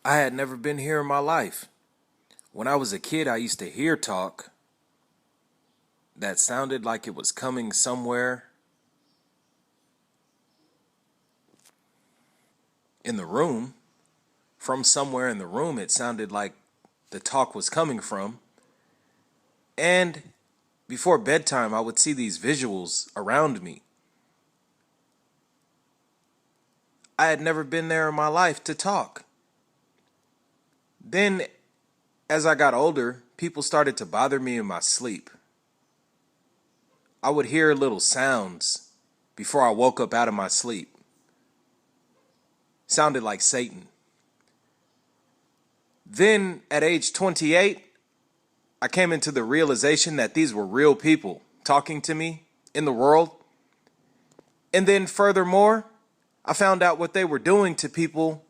I had never been here in my life. When I was a kid, I used to hear talk that sounded like it was coming somewhere in the room. From somewhere in the room, it sounded like the talk was coming from. And before bedtime, I would see these visuals around me. I had never been there in my life to talk. Then, as I got older, people started to bother me in my sleep. I would hear little sounds before I woke up out of my sleep. Sounded like Satan. Then, at age 28, I came into the realization that these were real people talking to me in the world. And then furthermore, I found out what they were doing to people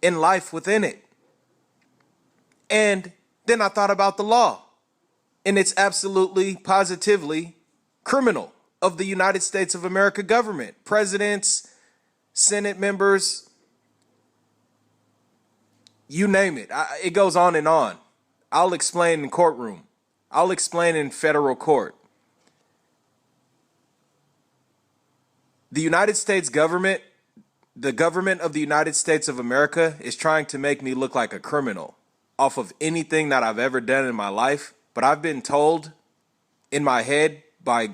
in life within it. And then I thought about the law, and it's absolutely, positively criminal of the United States of America government. Presidents, Senate members, you name it. It goes on and on. I'll explain in courtroom. I'll explain in federal court. The United States government, the government of the United States of America is trying to make me look like a criminal off of anything that I've ever done in my life. But I've been told in my head by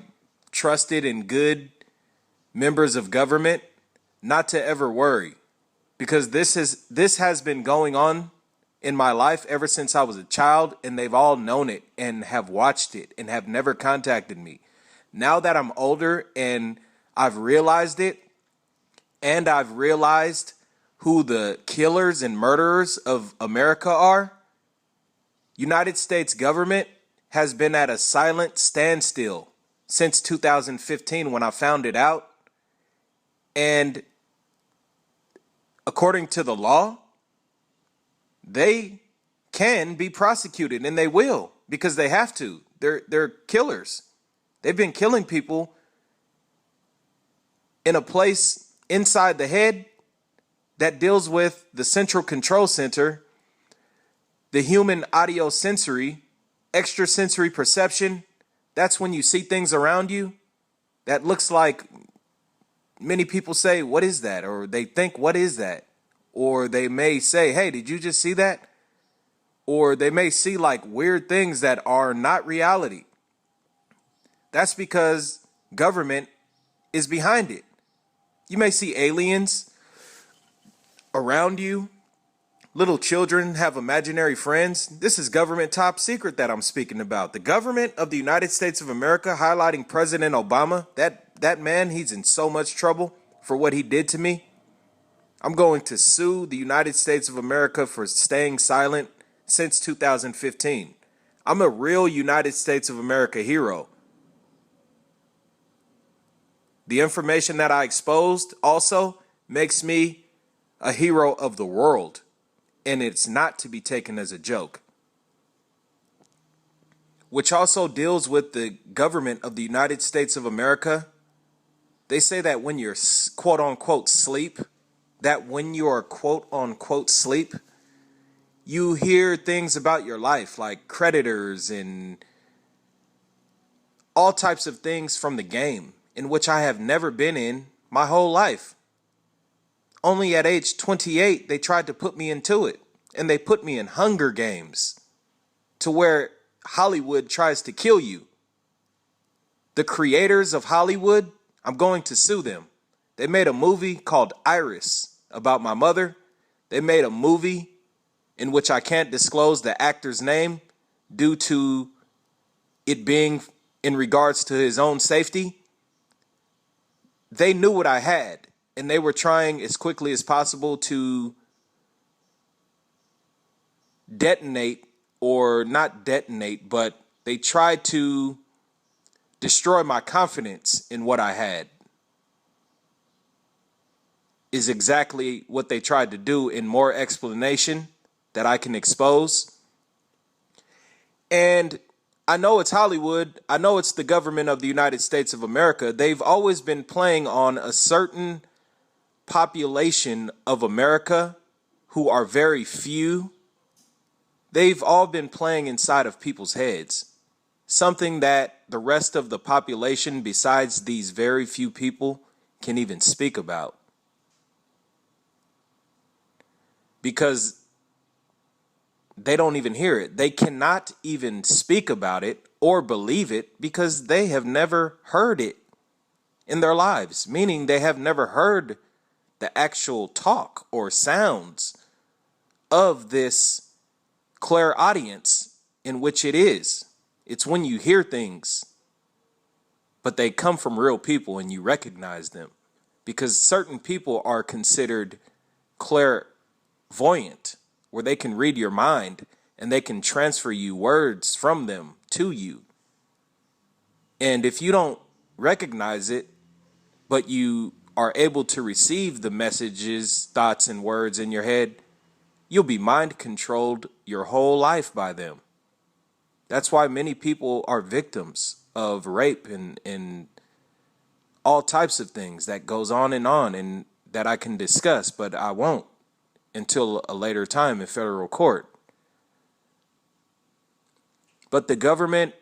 trusted and good members of government not to ever worry, because this has been going on in my life ever since I was a child, and they've all known it and have watched it and have never contacted me. Now that I'm older and I've realized it, and I've realized who the killers and murderers of America are, United States government has been at a silent standstill since 2015 when I found it out. And according to the law, they can be prosecuted, and they will, because they have to. They're killers. They've been killing people in a place inside the head that deals with the central control center, the human audiosensory, extrasensory perception. That's when you see things around you that looks like, many people say, what is that? Or they think, what is that? Or they may say, hey, did you just see that? Or they may see like weird things that are not reality. That's because government is behind it. You may see aliens around you. Little children have imaginary friends. This is government top secret that I'm speaking about. The government of the United States of America, highlighting President Obama. That man, he's in so much trouble for what he did to me. I'm going to sue the United States of America for staying silent since 2015. I'm a real United States of America hero. The information that I exposed also makes me a hero of the world, and it's not to be taken as a joke. Which also deals with the government of the United States of America. They say that when you're quote unquote sleep, you hear things about your life like creditors and all types of things from the game, in which I have never been in my whole life. Only at age 28, they tried to put me into it. And they put me in Hunger Games, to where Hollywood tries to kill you. The creators of Hollywood, I'm going to sue them. They made a movie called Iris about my mother. They made a movie in which I can't disclose the actor's name due to it being in regards to his own safety. They knew what I had, and they were trying as quickly as possible to detonate, or not detonate, but they tried to destroy my confidence in what I had, is exactly what they tried to do in more explanation that I can expose. And I know it's Hollywood. I know it's the government of the United States of America. They've always been playing on a certain population of America who are very few, they've all been playing inside of people's heads. Something that the rest of the population, besides these very few people, can even speak about. Because they don't even hear it. They cannot even speak about it or believe it because they have never heard it in their lives, meaning they have never heard the actual talk or sounds of this clairaudience in which it is. It's when you hear things, but they come from real people and you recognize them, because certain people are considered clairvoyant, where they can read your mind and they can transfer you words from them to you. And if you don't recognize it, but you are able to receive the messages, thoughts, and words in your head, you'll be mind controlled your whole life by them. That's why many people are victims of rape and all types of things that goes on and that I can discuss, but I won't until a later time in federal court. But the government,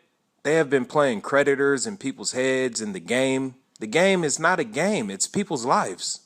they have been playing creditors in people's heads, and the game is not a game. It's people's lives.